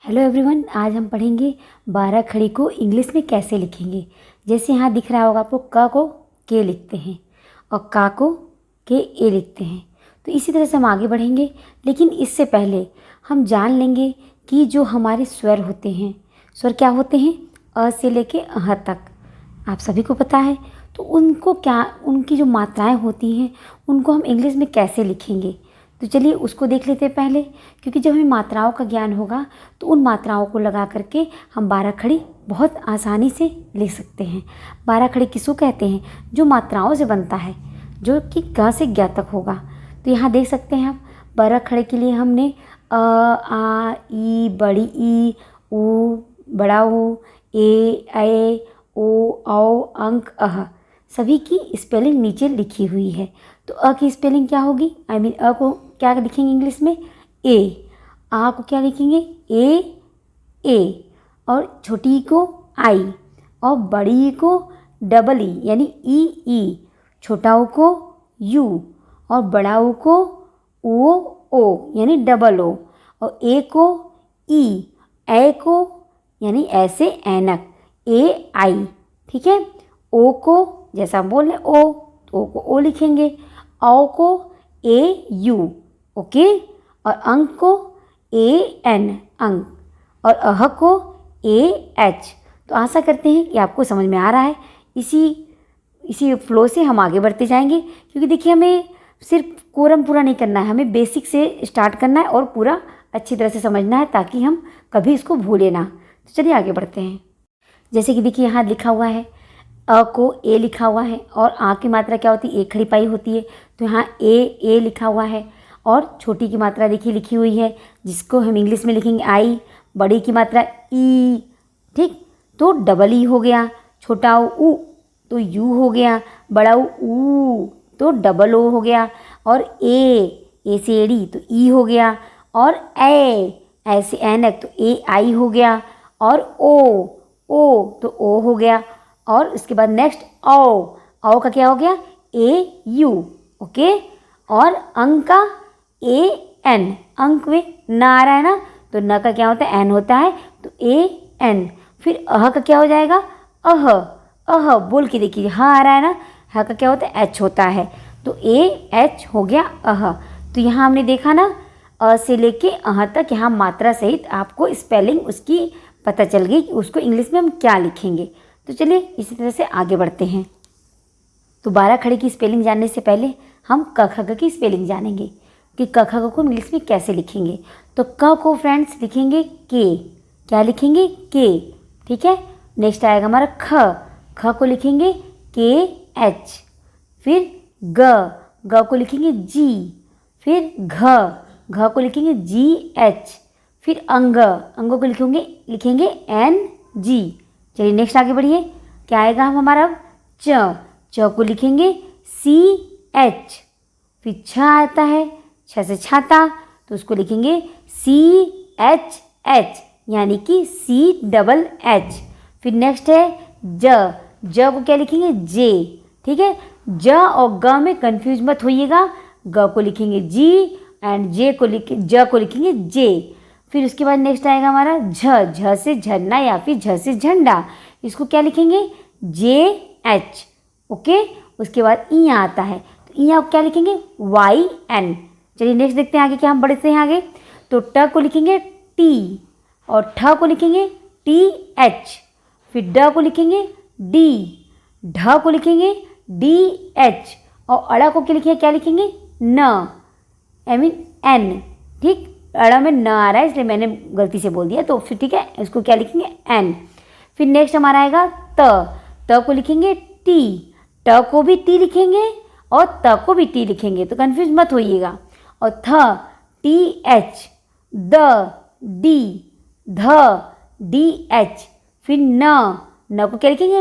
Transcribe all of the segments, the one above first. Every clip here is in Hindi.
हेलो एवरीवन, आज हम पढ़ेंगे 12 खड़ी को इंग्लिश में कैसे लिखेंगे। जैसे यहाँ दिख रहा होगा आपको, क को के लिखते हैं और का को के ए लिखते हैं। तो इसी तरह से हम आगे बढ़ेंगे, लेकिन इससे पहले हम जान लेंगे कि जो हमारे स्वर होते हैं, स्वर क्या होते हैं, अ से लेके अह तक आप सभी को पता है। तो उनकी जो मात्राएं होती हैं उनको हम इंग्लिश में कैसे लिखेंगे, तो चलिए उसको देख लेते हैं पहले। क्योंकि जब हमें मात्राओं का ज्ञान होगा तो उन मात्राओं को लगा करके हम 12 खड़ी बहुत आसानी से लिख सकते हैं। 12 खड़ी किसको कहते हैं? जो मात्राओं से बनता है, जो कि क से ज्ञ तक होगा। तो यहाँ देख सकते हैं आप, 12 खड़े के लिए हमने अ, आ, ई, बड़ी ई, ऊ, बड़ा ऊ, ए, ओ, औ, अंक, अह सभी की स्पेलिंग नीचे लिखी हुई है। तो अ की स्पेलिंग क्या होगी? अ को क्या लिखेंगे इंग्लिश में? ए। आ को क्या लिखेंगे? ए। और छोटी को आई और बड़ी को डबल ई यानी ई। छोटा ओ को यू और बड़ा ओ को ओ यानी डबल ओ और ए को ई, ए को यानी ऐसे ऐनक ए आई। ठीक है। ओ को जैसा हम बोल रहे ओ, तो ओ को ओ लिखेंगे, औ को ए यू, ओके। और अंक को ए एन अंक और अह को ए एच। तो आशा करते हैं कि आपको समझ में आ रहा है। इसी फ्लो से हम आगे बढ़ते जाएंगे, क्योंकि देखिए हमें सिर्फ कोरम पूरा नहीं करना है, हमें बेसिक से स्टार्ट करना है और पूरा अच्छी तरह से समझना है, ताकि हम कभी इसको भूले ना। तो चलिए आगे बढ़ते हैं। जैसे कि देखिए यहाँ लिखा हुआ है, अ को ए लिखा हुआ है और आ की मात्रा क्या होती है? एक खड़ी पाई होती है। तो यहाँ ए लिखा हुआ है और छोटी की मात्रा देखिए लिखी हुई है, जिसको हम इंग्लिश में लिखेंगे आई। बड़ी की मात्रा ई, ठीक, तो डबल ई हो गया। छोटा ऊ तो यू हो गया, बड़ा ऊ तो डबल ओ हो गया। और ए से एड़ी तो ई हो गया। और ऐसे ऐनक तो ए आई हो गया। और ओ तो ओ हो गया। और उसके बाद नेक्स्ट औ का क्या हो गया? ए यू, ओके। और अंक का ए एन, अंक में न आ रहा है ना, तो न का क्या होता है? एन होता है, तो ए एन। फिर अह का क्या हो जाएगा? अह बोल के देखिए, हाँ आ रहा है ना, ह का क्या होता है? एच होता है, तो ए एच हो गया अह। तो यहाँ हमने देखा ना, अ से लेके अह तक यहाँ मात्रा सहित आपको स्पेलिंग उसकी पता चल गई कि उसको इंग्लिश में हम क्या लिखेंगे। तो चलिए इसी तरह से आगे बढ़ते हैं। तो 12 खड़ी की स्पेलिंग जानने से पहले हम क ख ग की स्पेलिंग जानेंगे कि क ख ग को इंग्लिश में कैसे लिखेंगे। तो क को फ्रेंड्स लिखेंगे के, क्या लिखेंगे? के, ठीक है। नेक्स्ट आएगा हमारा ख को लिखेंगे के एच। फिर ग को लिखेंगे जी। फिर घ को लिखेंगे जी एच। फिर अंग को लिखेंगे एन जी। चलिए नेक्स्ट आगे बढ़िए, क्या आएगा हमारा? च को लिखेंगे सी एच। फिर छ आता है, छ से छाता, तो उसको लिखेंगे सी एच एच यानी कि सी डबल एच। फिर नेक्स्ट है ज को क्या लिखेंगे? जे, ठीक है। ज और ग में कंफ्यूज मत होइएगा, ग को लिखेंगे जी एंड ज को लिखेंगे जे। फिर उसके बाद नेक्स्ट आएगा हमारा झ से झरना या फिर झ से झंडा, इसको क्या लिखेंगे? जे एच, ओके। उसके बाद ई आता है, तो ई आप क्या लिखेंगे? Y N. चलिए नेक्स्ट देखते हैं आगे क्या हम बढ़ते हैं आगे। तो ट को लिखेंगे टी और ठ को लिखेंगे टी एच। फिर ड को लिखेंगे डी, ढ को लिखेंगे डी एच और अड़ा को क्या लिखेंगे? न, आई मीन एन, ठीक। अड़ा में न आ रहा है इसलिए मैंने गलती से बोल दिया, तो फिर ठीक है, इसको क्या लिखेंगे? एन। फिर नेक्स्ट हमारा आएगा त को लिखेंगे टी, ट को भी टी लिखेंगे और त को भी टी लिखेंगे, तो कंफ्यूज मत होइएगा। और थ टी एच, द डी, ध डी एच। फिर न को क्या लिखेंगे?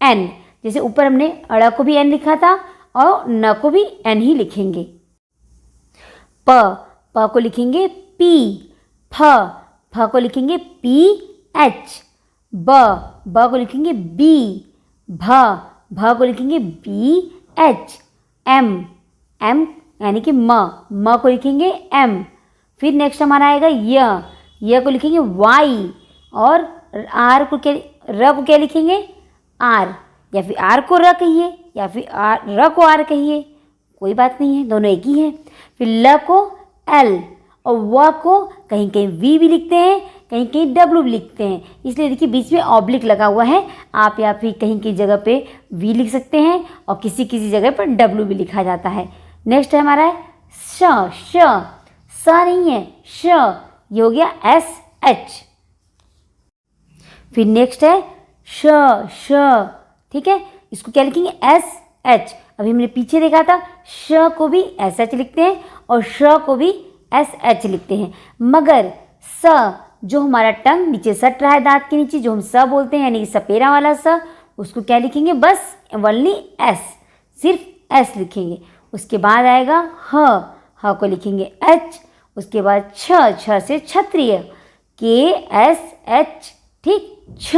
एन, जैसे ऊपर हमने अड़ा को भी एन लिखा था और न को भी एन ही लिखेंगे। प को लिखेंगे पी, फ को लिखेंगे पी एच। ब को लिखेंगे बी, भ को लिखेंगे बी एच। एम यानी कि म को लिखेंगे एम। फिर नेक्स्ट हमारा आएगा य य को लिखेंगे वाई, और आर को क्या, र को क्या लिखेंगे आर, या फिर आर को र कहिए या फिर र को आर कहिए, कोई बात नहीं है, दोनों एक ही हैं। फिर ल को एल, और व को कहीं कहीं वी भी लिखते हैं, कहीं कहीं डब्ल्यू भी लिखते हैं, इसलिए देखिए बीच में ऑब्लिक लगा हुआ है। आप या फिर कहीं की जगह पे वी लिख सकते हैं और किसी किसी जगह पर डब्ल्यू भी लिखा जाता है। नेक्स्ट है हमारा है श नहीं है, श, ये हो गया एस एच। फिर नेक्स्ट है श, ठीक है, इसको क्या लिखेंगे एस एच। अभी हमने पीछे देखा था श को भी एस एच लिखते हैं और श को भी एस एच लिखते हैं, मगर स, जो हमारा टंग नीचे सट रहा है दांत के नीचे, जो हम स बोलते हैं यानी कि सपेरा वाला स, उसको क्या लिखेंगे बस वनली एस, सिर्फ एस लिखेंगे। उसके बाद आएगा ह को लिखेंगे एच, उसके बाद छ से क्षत्रिय, के एस एच, ठीक, छ।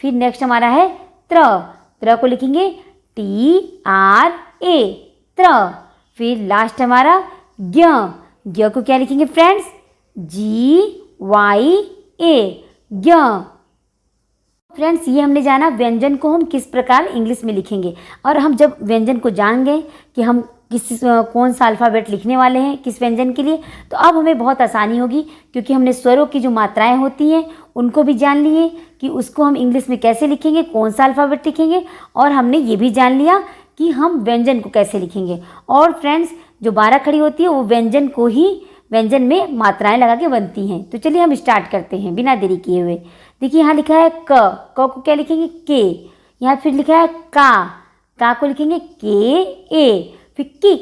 फिर नेक्स्ट हमारा है त्र को लिखेंगे टी आर ए, त्र। फिर लास्ट हमारा ज्ञ को क्या लिखेंगे फ्रेंड्स, जी वाई ए, ज्ञ। फ्रेंड्स ये हमने जाना व्यंजन को हम किस प्रकार इंग्लिश में लिखेंगे, और हम जब व्यंजन को जान गए कि हम कौन सा अल्फ़ाबेट लिखने वाले हैं किस व्यंजन के लिए, तो अब हमें बहुत आसानी होगी, क्योंकि हमने स्वरों की जो मात्राएं होती हैं उनको भी जान लिए कि उसको हम इंग्लिश में कैसे लिखेंगे, कौन सा अल्फ़ाबेट लिखेंगे, और हमने ये भी जान लिया कि हम व्यंजन को कैसे लिखेंगे। और फ्रेंड्स जो 12 खड़ी होती है वो व्यंजन को ही, व्यंजन में मात्राएं लगा के बनती हैं। तो चलिए हम स्टार्ट करते हैं बिना देरी किए हुए। देखिए यहाँ लिखा है क को क्या लिखेंगे के, यहाँ फिर लिखा है का को लिखेंगे के ए, फिर की,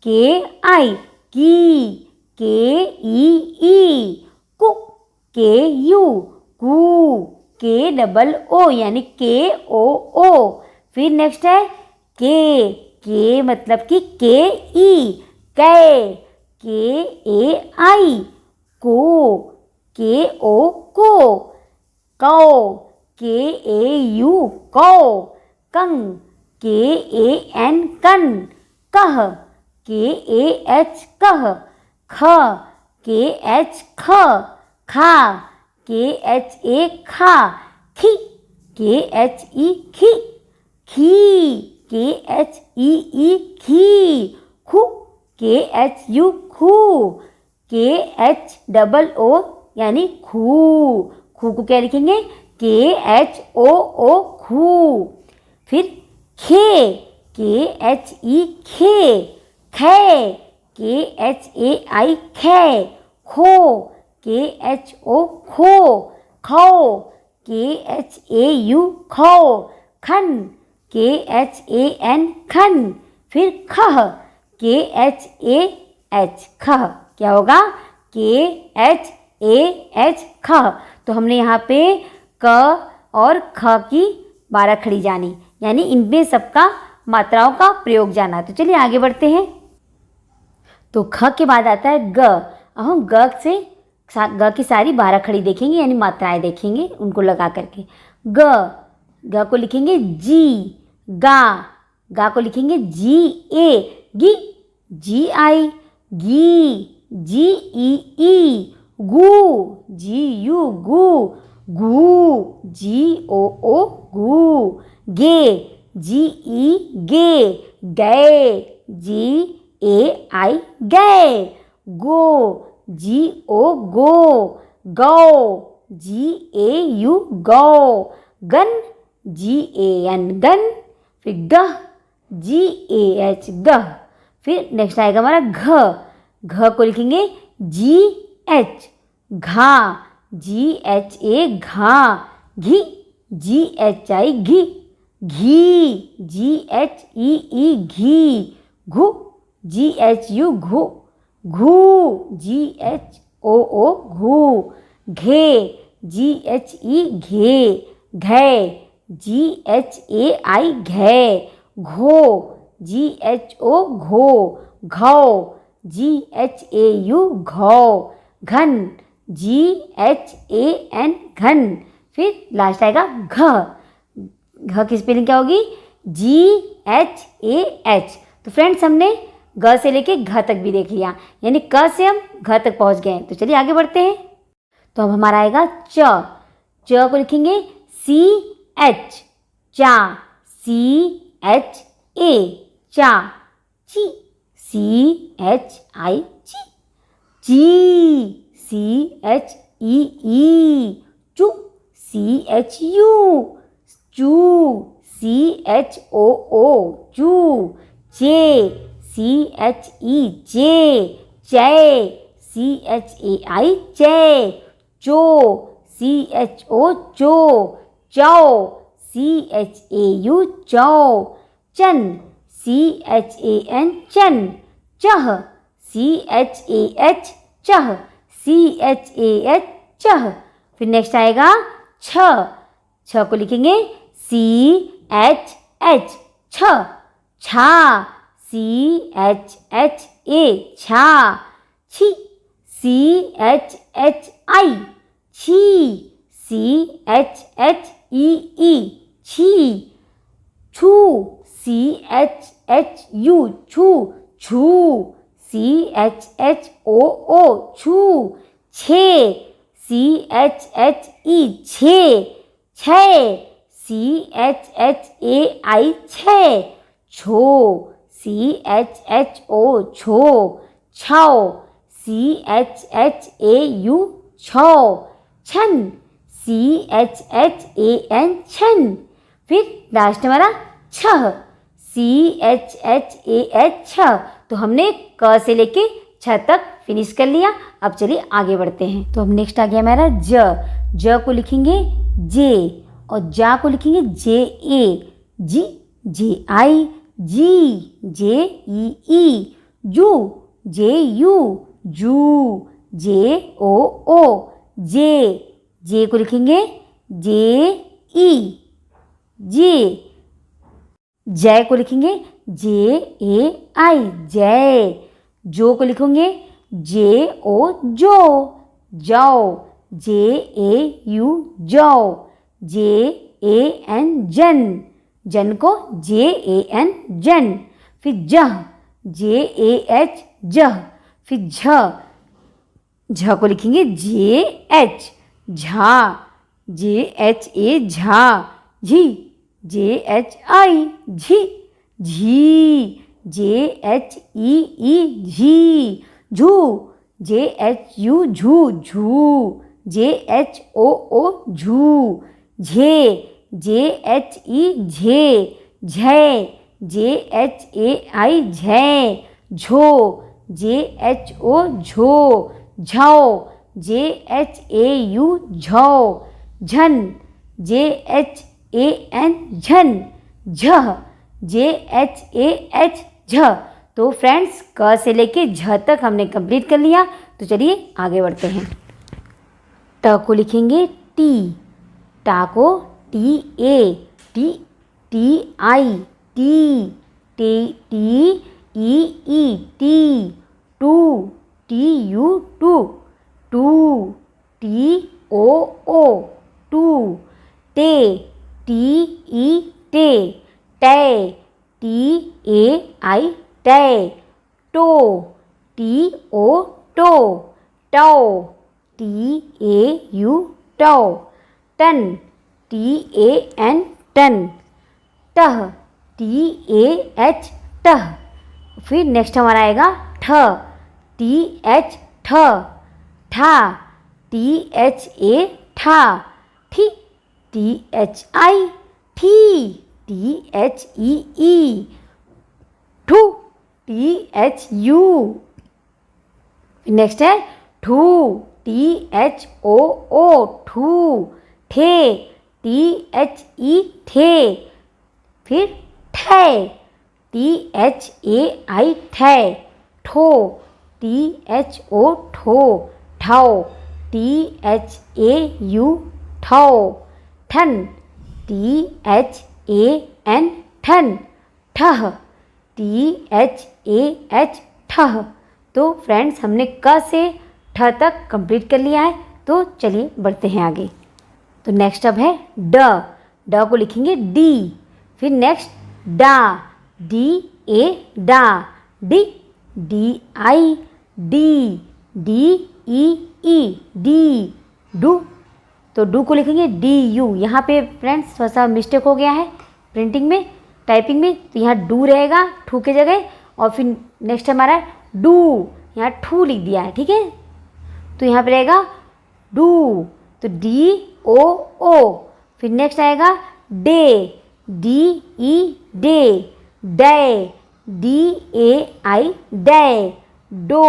के आई, की, के ई, कु, के यू, कू, के डबल ओ यानी के ओ। फिर नेक्स्ट है के मतलब कि के ई, के ए आई, को, के ओ को, के ए यू कौ, कंग, के ए एन कन, कह, के ए एच कह, ख, के एच ख, खा, के एच ए खा, खी, के एच ई खी, के एच ई खी, खू, के एच यू खू, के एच डबल ओ यानी खू को क्या लिखेंगे के एच ओ खू। फिर के एच ई खे, के एच ए आई खे, खो, के एच ओ खो, खौ, के एच ए यू खौ, खन, के एच ए एन खन। फिर खह, के एच ए एच खह, क्या होगा के एच ए एच खह। तो हमने यहाँ पे क और ख की 12 खड़ी जानी, यानी इनमें सबका मात्राओं का प्रयोग जाना। तो चलिए आगे बढ़ते हैं। तो ख के बाद आता है ग। अब हम ग की सारी 12 खड़ी देखेंगे, यानी मात्राएं देखेंगे उनको लगा करके। ग को लिखेंगे जी, गा को लिखेंगे जी ए, जी आई, जी ई, गू, जी यू गू, जी ओ गू, गे, जी ई गे, जी ए आई गे, गो, जी ओ गौ, जी ए यू गौ, gun, ji A N gun. फिर गह, जी ए एच गह। फिर नेक्स्ट आएगा हमारा घ को लिखेंगे जी एच, घा, जी एच ए घा, घी, जी H I ghee, ji H E घी, घु, जी एच यू घु, जी एच ओ घू, घे, जी एच ई घे, घे, जी एच ए आई घे, घो, जी एच ओ घो, घौ, जी एच ए यू घौ, घन, जी एच ए एन घन। फिर लास्ट आएगा घ की स्पेलिंग क्या होगी जी एच ए एच। तो फ्रेंड्स हमने ग से लेके घ तक भी देख लिया, यानी क से हम घ तक पहुंच गए। तो चलिए आगे बढ़ते हैं। तो अब हमारा आएगा च। च को लिखेंगे सी एच, चा, सी एच ए, चा। ची, सी एच आई, ची। ची, सी एच ई, चू, सी एच यू, चू। सी एच ओ, चू। चे, सी एच ई, चे, चे। सी एच ए आई, चे। चो, सी एच ओ, चो, चौ। सी एच ए यू, चौ। चन, सी एच ए एन, चन। चह, सी एच ए एच, चह, सी एच ए एच, चह। फिर नेक्स्ट आएगा छ। छ को लिखेंगे सी एच एच, छ, छा, सी एच एच ए, छा। छी, सी एच एच आई, छी, सी एच एच ई, छी। छू, सी एच एच यू, छू, छू। सी एच एच ओ, छू। छे, सी एच एच ई, छे, छे। सी एच एच ए आई, छे। छो, सी एच एच ओ, छो, छौ। C H H A U, छौ। छन, C H H A N, छन। फिर लास्ट हमारा छह, C H H A H, छह। तो हमने क से लेके छ तक फिनिश कर लिया। अब चलिए आगे बढ़ते हैं। तो अब नेक्स्ट आ गया हमारा ज। ज को लिखेंगे जे, और जा को लिखेंगे जे ए, जी, जे आई, जी, जे ई, जू, जे यू, जू, जे ओ, जे को लिखेंगे जे ई, जे। जय को लिखेंगे जे ए आई, जय। जो को लिखेंगे जे ओ, जो, जौ। जे ए यू, जौ। जे ए एन, जन। जन को जे ए एन, जन। फिर जह, जे ए एच, जह। फिर झ, झ को लिखेंगे जे H, Jha. J H A, Jha. झी, जे एच आई, झी, झी। जे एच ई, झी। झू, जे एच यू, झू, झू। जे एच ओ, झू। झे, जे एच ई, झे, झै। जे एच ए आई, झै। झो, जे एच ओ, झो, झौ। जे एच ए यू, झौ। झन, जे एच ए एन, झन। झ, जे एच ए एच, झ। तो फ्रेंड्स क से लेके झ तक हमने कंप्लीट कर लिया। तो चलिए आगे बढ़ते हैं। ट को लिखेंगे टी, टा को टी ए, टी आई, टी, टी ई, टी। टू, टी यू, टू, टू। टी ओ, टू। टे, टी ई, टे, टे। टी ए आई, टे। टो, टी ओ, टो, टौ। टी ए यू, टौ। टन, टी ए एन, टन। टह, टी ए एच, टह। फिर नेक्स्ट हमारा आएगा ठ, टी एच, ठ। ठा, टी एच ए, ठा। ठी, टी एच आई, ठी, टी एच ई। ठू, टी एच यू। नेक्स्ट है ठू, टी एच ओ, ठू। ठे, टी एच ई, ठे। फिर ठै, टी एच ए आई, ठै। ठो, टी एच ओ, ठो, ठौ। टी एच ए यू, ठौ। ठन, टी एच ए एन, ठन। ठह, टी एच ए एच, ठह। तो फ्रेंड्स हमने क से ठ तक कंप्लीट कर लिया है। तो चलिए बढ़ते हैं आगे। तो नेक्स्ट अब है ड। ड को लिखेंगे डी। फिर नेक्स्ट डा, डी ए, डा। D, D I, D, D E, D. Do, तो डू को लिखेंगे डी यू। यहाँ पे फ्रेंड्स थोड़ा सा मिस्टेक हो गया है प्रिंटिंग में, टाइपिंग में, तो यहाँ डू रहेगा ठू की जगह, और फिर नेक्स्ट हमारा डू, यहाँ ठू लिख दिया है, ठीक है। तो यहाँ पे रहेगा डू, तो डी ओ ओ, फिर नेक्स्ट आएगा डे, डी ई डे, डे, डी ए आई डे, डो,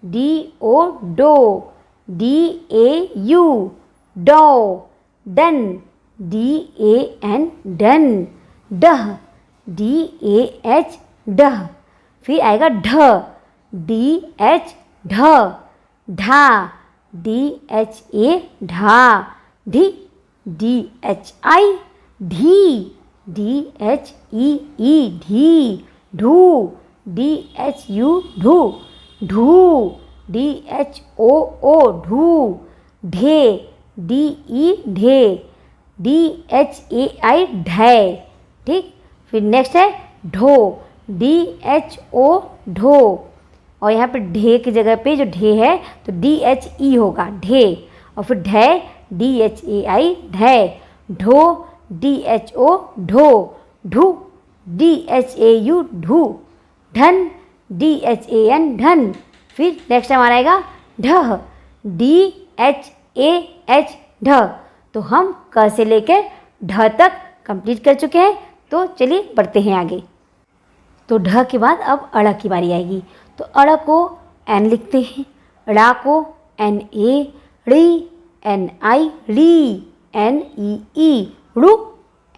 डी ओ डो, डी ए यू डो, डन, डी ए एन डन, डह, डी ए एच डह, फिर आएगा ढ, डी एच ढ, ढा, डी एच ए ढा, ढी, डी एच आई ढी, डी एच ई ई ढी, ढू, डी एच यू ढू, ढू, डी एच ओ ओ ढू, ढे, डी ई ढे, डी एच ए आई ढे, ठीक। फिर नेक्स्ट है ढो, डी एच ओ ढो, और यहाँ पे ढे की जगह पे जो ढे है तो डी एच ई होगा ढे, और फिर ढे, डी एच ए आई ढे, ढो, डी एच ओ ढो, ढू, डी एच ए यू ढू, ढन, डी एच ए एन ढन। फिर नेक्स्ट हमारा आएगा ढह, डी एच ए एच ढ। तो हम क से लेकर ढ तक कंप्लीट कर चुके हैं। तो चलिए बढ़ते हैं आगे। तो ढ के बाद अब अड़ की बारी आएगी। तो अड़ को एन लिखते हैं, ड़ा को एन ए, ड़ी, एन आई ड़ी, एन ई ई ड़ू,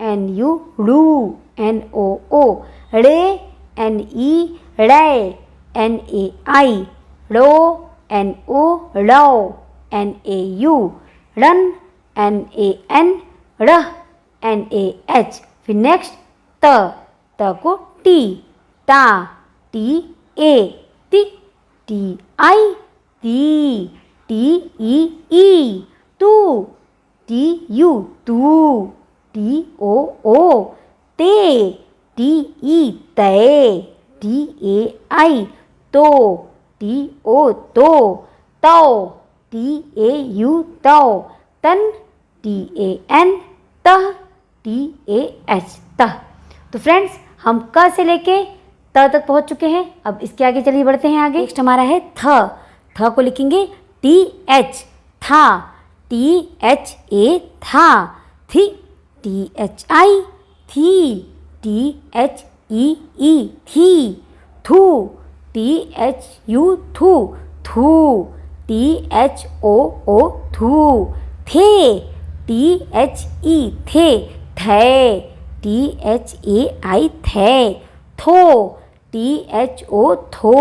एन यू ड़ू, एन ओ ओ, ड़े, एन ई ड़े, एन ए आई ड़ो, एन ओ ड़ो, एन ए यू ड़न, एन ए एन ड़ह, एन ए एच। फिर नेक्स्ट त को टी, ता, टी ए ती, टी आई ती, टी ई ई तू, टी यू तू, टी ओ ओ ते, टी ई ते, टी ए आई तो, टी ओ तो, तौ, टी ए यू तौ, तन, टी ए एन तह, टी ए एच तह। तो फ्रेंड्स हम क से लेके त तक पहुंच चुके हैं। अब इसके आगे चलिए बढ़ते हैं आगे। नेक्स्ट हमारा है थ। थ को लिखेंगे टी एच था, टी एच ए था, थी, टी एच आई थी, टी एच ई ई थी, थू, टी एच यू थू, थू, टी एच ओ ओ थू, थे, टी एच ई थे, थे, टी एच ए आई थे, थो, टी एच ओ थो,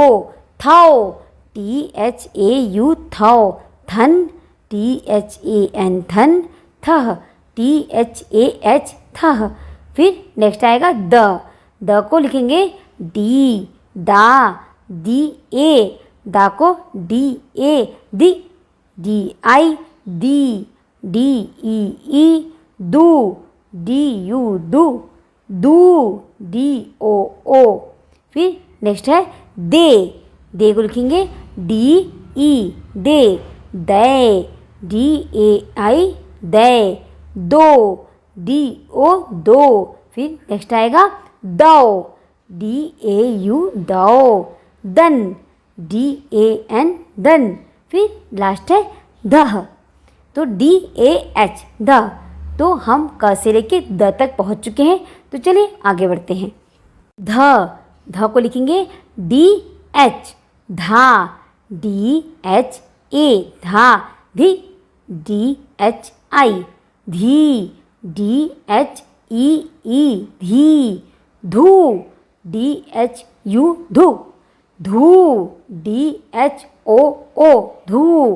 थौ, टी एच ए यू थौ, थन, टी एच ए एन थन, थह, टी एच ए एच थह। फिर नेक्स्ट आएगा द को लिखेंगे डी, दा, दी ए, दा को डी ए दी, डी आई दी, डी ई ई दू, डी यू दू, दू, डी ओ ओ। फिर नेक्स्ट है दे को लिखेंगे D E they, they, D A आई दे, दो, डी ओ दो। फिर नेक्स्ट आएगा दो, डी ए यू दो, दन, डी ए एन दन। फिर लास्ट है दह, तो डी ए एच द। तो हम क से लेके द तक पहुंच चुके हैं। तो चलिए आगे बढ़ते हैं। ध को लिखेंगे डी एच धा, डी एच ए धा, धी, डी एच आई धी, डी एच ई ई धी, धू, डी एच यू धू, धू, डी एच ओ ओ धू।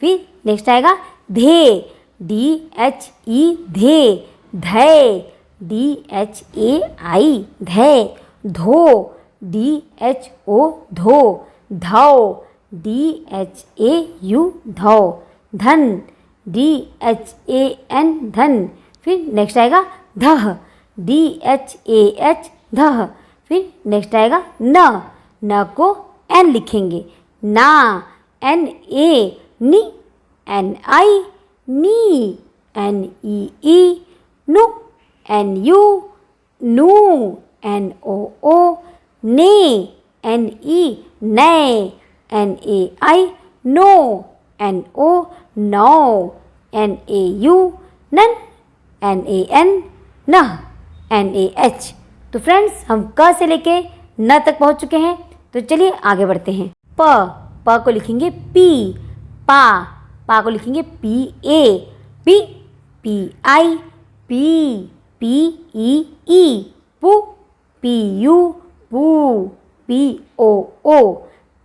फिर नेक्स्ट आएगा धे, डी एच ई धे, धे, डी एच ए आई धे, धो, डी एच ओ धो, धौ, डी एच ए यू धौ, धन, डी एच ए एन धन। फिर नेक्स्ट आएगा धह, डी एच ए एच धह। फिर नेक्स्ट आएगा न को एन लिखेंगे ना, एन ए नी, एन आई नी, NEE, नु, NU, नू, NOO, ने, NE, नै, NAI, नो, NO, नौ, NAU, नन, NAN, नह, NAH। तो फ्रेंड्स हम क से लेके न तक पहुंच चुके हैं। तो चलिए आगे बढ़ते हैं। प को लिखेंगे पी, पा को लिखेंगे PA, P, PI, P, PEE, पू, PU, पू, POO,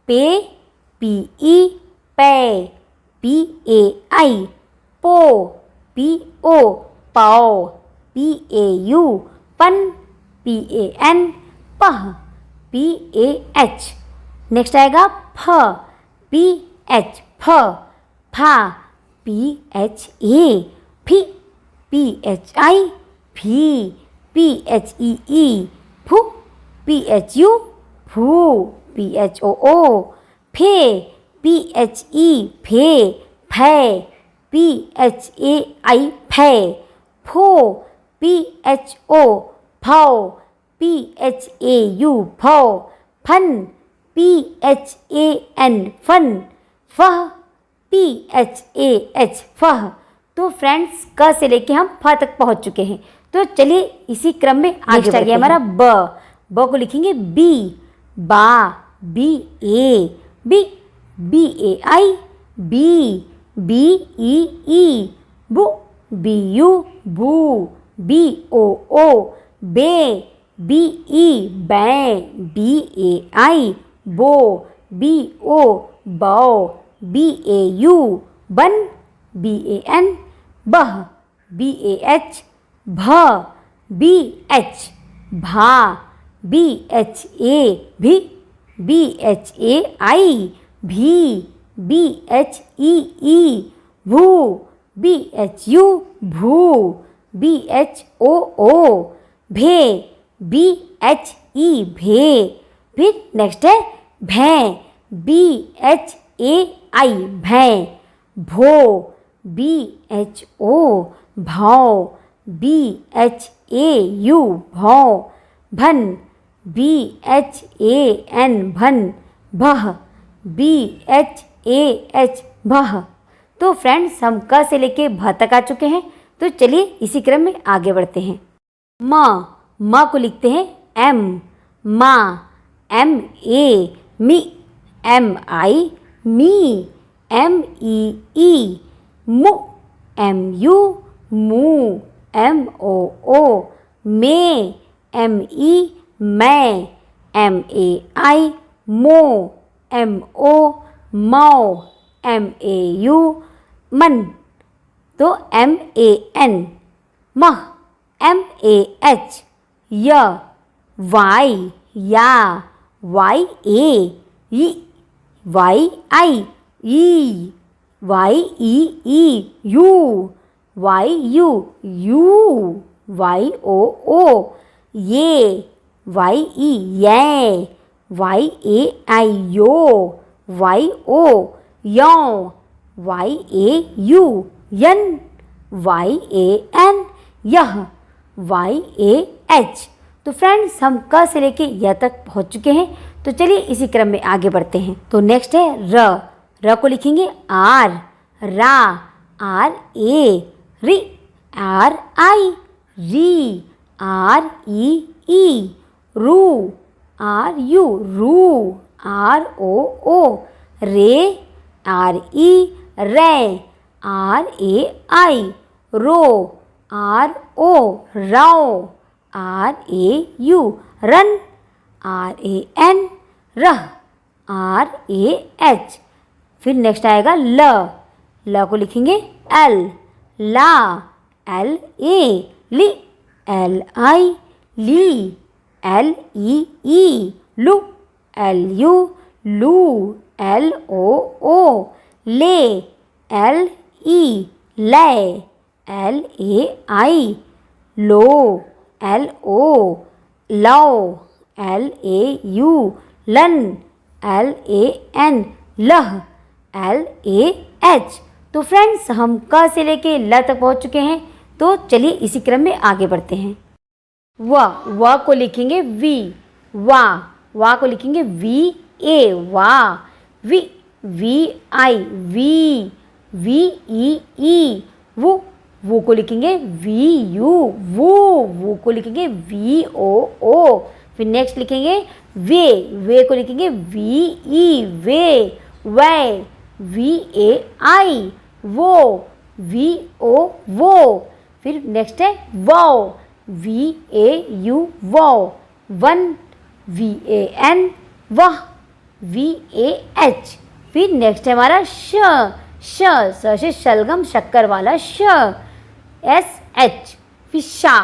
पे, PE, पै, PAI, पो, PO, पाओ, PAU, पन, PAN, पह, PAH। नेक्स्ट आएगा फ, PH, फ, फा, PHA, फी, PHI, फी, PHEE, फू, PHU, फू, PHOO, फे, PHE, फे, फै, PHAI, फै, फो, PHO, फौ, PHAU, फौ, फन, PHAN, फन, फह, PHAH, फह। तो फ्रेंड्स क से लेके हम फ तक पहुंच चुके हैं। तो चलिए इसी क्रम में आगे बढ़ते हैं। हमारा ब को लिखेंगे बी, बा, BA, बी, BAI, बी, BEE, बू, BU, बू, BOO, बे, BE, बै, BAI, बो, BO, बौ, BAU, बन, BAN, बह, BAH, भ, BH, भा, BHA, भी, BHAI, भी, BHEE, भू, BHU, भू, BHOO, भे, BHE, भे। फिर नेक्स्ट है भैं, BHAI, भैं, भो, BHO, भौ, BHAU, भौ, भन, BHAN, भन, भह, BHAH, भह। तो फ्रेंड्स हम क से लेके भ तक आ चुके हैं। तो चलिए इसी क्रम में आगे बढ़ते हैं। म को लिखते हैं M, मा, MA, मी, MI, मी, MEE, मु, MU, मू, MOO, मे, ME, मैं, MAI, मो, MO, मौ, MAU, मन। तो MAN, मह, MAH, य, वाई, या, YA, E, YI, E, YEE, you, YU, you, YOO, ये, YE, यै, YAI, यो, YO, यों, YAU, यन, YAN, यह, YAH। तो फ्रेंड्स हम क से लेके य तक पहुंच चुके हैं। तो चलिए इसी क्रम में आगे बढ़ते हैं। तो नेक्स्ट है र को लिखेंगे R, रा, RA, री, RI, री, REE, रू, RU, रू, ROO, रे, RE, रै, RAI, रो, RO, रौ, RAU, रन, RAN, रह, RAH। फिर नेक्स्ट आएगा ल को लिखेंगे L, ला, LA, ली, LI, ली, LEE, लू, LU, लू, LOO, ले, LE, लै, LAI, लो, LO, लौ, LAU, लन, LAN, लह, LAH। तो फ्रेंड्स हम क से लेके ल तक पहुंच चुके हैं। तो चलिए इसी क्रम में आगे बढ़ते हैं। व को लिखेंगे वी, वा को लिखेंगे वी ए, वा। वी आई, वी ई, वो को लिखेंगे वी यू, वो को लिखेंगे वी ओ। फिर नेक्स्ट लिखेंगे वे को लिखेंगे V E, way. V A आई, वो, वी ओ, वो। फिर नेक्स्ट है वो, वी ए यू, वो। वन, वी ए एन, वह, वी ए एच। फिर नेक्स्ट है हमारा श से शलगम शक्कर वाला श, एस एच। फिर शा,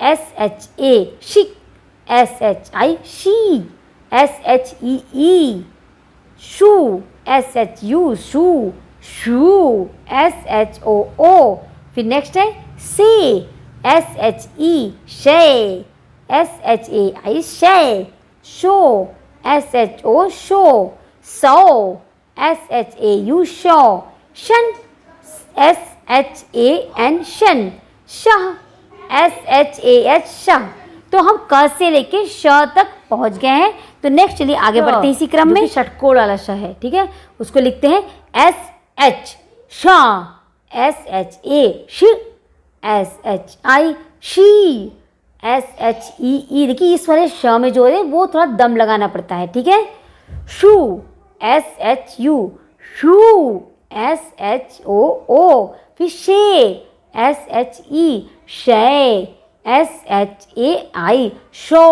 एस एच ए, शिक, एस एच आई, शी। एस एच ई, शू, एस एच यू, शू। S H O. फिर नेक्स्ट है से, एस एच ई, शे। एस एच ए आई, शे। शो, एस एच ओ, शो। सौ, एस एच ए यू, शो। शन, एस एच ए एन, शन। शह, एस एच ए एच, शह। तो हम क से लेके श तक पहुंच गए हैं। तो नेक्स्ट चलिए आगे बढ़ते हैं इसी क्रम में। षटकोण वाला श है, ठीक है, उसको लिखते हैं एस एच, शा। एस एच ए, श। एस एच आई, शी। एस एच ई, देखिए इस वाले श में जो है वो थोड़ा दम लगाना पड़ता है, ठीक है। शू, एस एच यू, शू। S H O. फिर शे, एस एच ई, शे। एस एच ए आई, शो।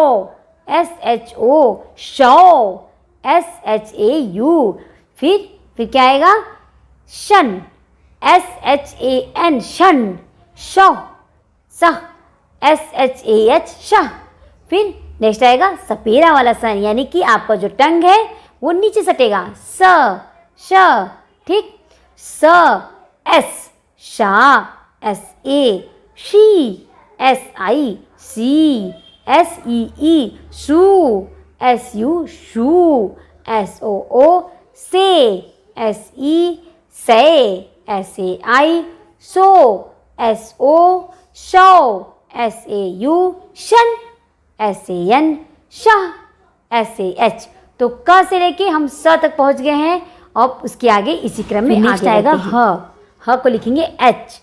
एस एच ओ, शो। S H A U. फिर क्या आएगा, शन, एस एच ए एन, शन। शो, सह, एस एच ए एच, शह। फिर नेक्स्ट आएगा सपेरा वाला सन, यानी कि आपका जो टंग है वो नीचे सटेगा, श, ठीक। स, एस, शा। एस ए, शी। एस आई, सी। एस ई, शू। एस यू, शू। एस ओ, से। एस ई, से। एस ए आई, सो। एस ओ, शो। एस ए यू, शन। एस ए एन, शह। S A H. तो क से लेके हम स तक पहुंच गए हैं। अब उसके आगे इसी क्रम में नेक्स्ट आएगा ह को लिखेंगे एच,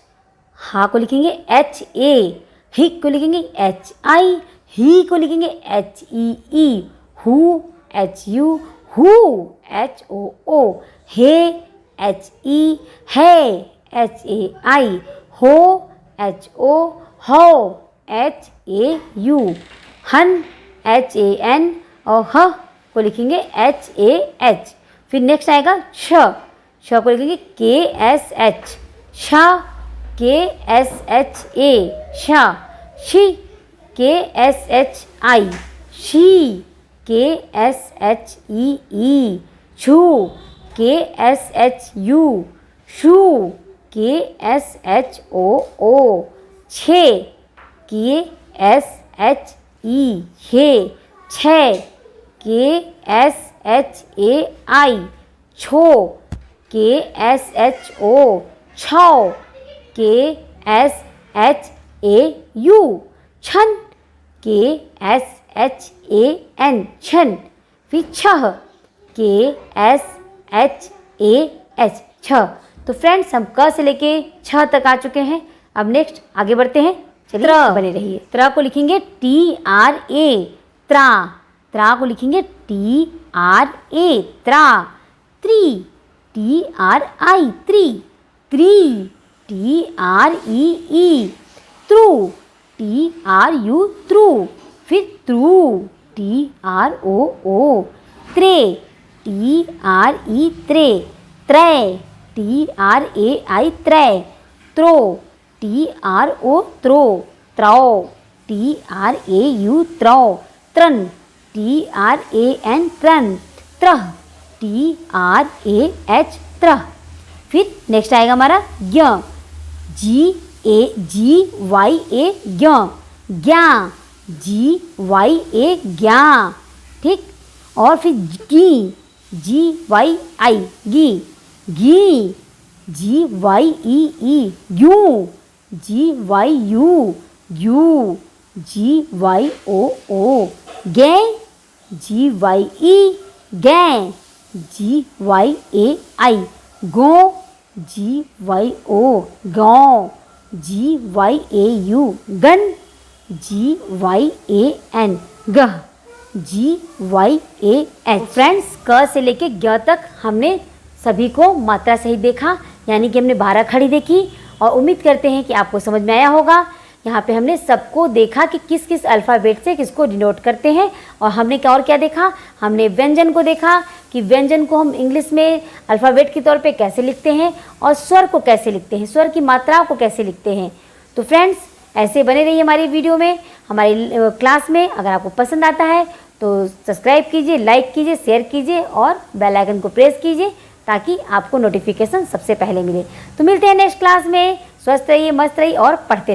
हा को लिखेंगे एच ए। ही को लिखेंगे एच आई, ही को लिखेंगे एच ई, हु, एच यू, हु। एच ओ, हे, एच ई, है। एच ए आई, हो। एच ओ, हो। एच ए यू, हन। H A N. और ह को लिखेंगे एच ए एच। फिर नेक्स्ट आएगा छ को लिखेंगे के एस एच, छा। के एस एच ए, छा। शी, के एस एच आई, शी। के एस एच ई, छू। के एस एच यू, शू। के एस एच ओ, छे। के एस एच ई, छे, छे। के एस एच ए आई, छो। के एस एच ओ, छो। के एस एच ए यू, छन। के एस एच ए एन, छन। फिर छह, के एस एच ए एच, छ। तो फ्रेंड्स हम क से लेके छ तक आ चुके हैं। अब नेक्स्ट आगे बढ़ते हैं, चलिए बने रहिए। त्र को लिखेंगे टी आर ए, त्रा। त्रा को लिखेंगे टी आर ए, त्रा। त्री, टी आर आई, त्री। त्री, T R E, true. T R you, true. फिर त्रु, टी आर ओ। त्रे, टी आर ई, त्रे। त्रै, टी आर ए आई, त्रै। त्रो, टी आर ओ, त्रो। त्रौ, टी आर ए यू, त्रौ। त्रन, टी आर ए एन, त्रन। त्रह, टी आर ए एच, त्रह। फिर नेक्स्ट आएगा हमारा ज्ञ, जी वाई ए, ज्ञ। ज्ञा, जी वाई ए, ज्ञा, ठीक। और फिर जी वाई आई, गी। घी, G Y E U, G Y U U, G Y O गे, जी वाई ई गै, जी वाई ए आई गो, जी वाई ओ गौ, जी वाई ए यू गन, जी वाई ए एन गह, G Y A H. Friends, क से लेके ग तक हमने सभी को मात्रा सहित देखा, यानी कि हमने 12 खड़ी देखी और उम्मीद करते हैं कि आपको समझ में आया होगा। यहाँ पे हमने सबको देखा कि किस किस अल्फ़ाबेट से किसको डिनोट करते हैं, और हमने क्या और क्या देखा, हमने व्यंजन को देखा कि व्यंजन को हम इंग्लिश में अल्फ़ाबेट के तौर पे कैसे लिखते हैं और स्वर को कैसे लिखते हैं, स्वर की मात्राओं को कैसे लिखते हैं। तो फ्रेंड्स, ऐसे बने रहिए हमारी वीडियो में, हमारी क्लास में। अगर आपको पसंद आता है तो सब्सक्राइब कीजिए, लाइक कीजिए, शेयर कीजिए और बेल आइकन को प्रेस कीजिए ताकि आपको नोटिफिकेशन सबसे पहले मिले। तो मिलते हैं नेक्स्ट क्लास में। स्वस्थ रहिए, मस्त रहिए और पढ़ते रहिए।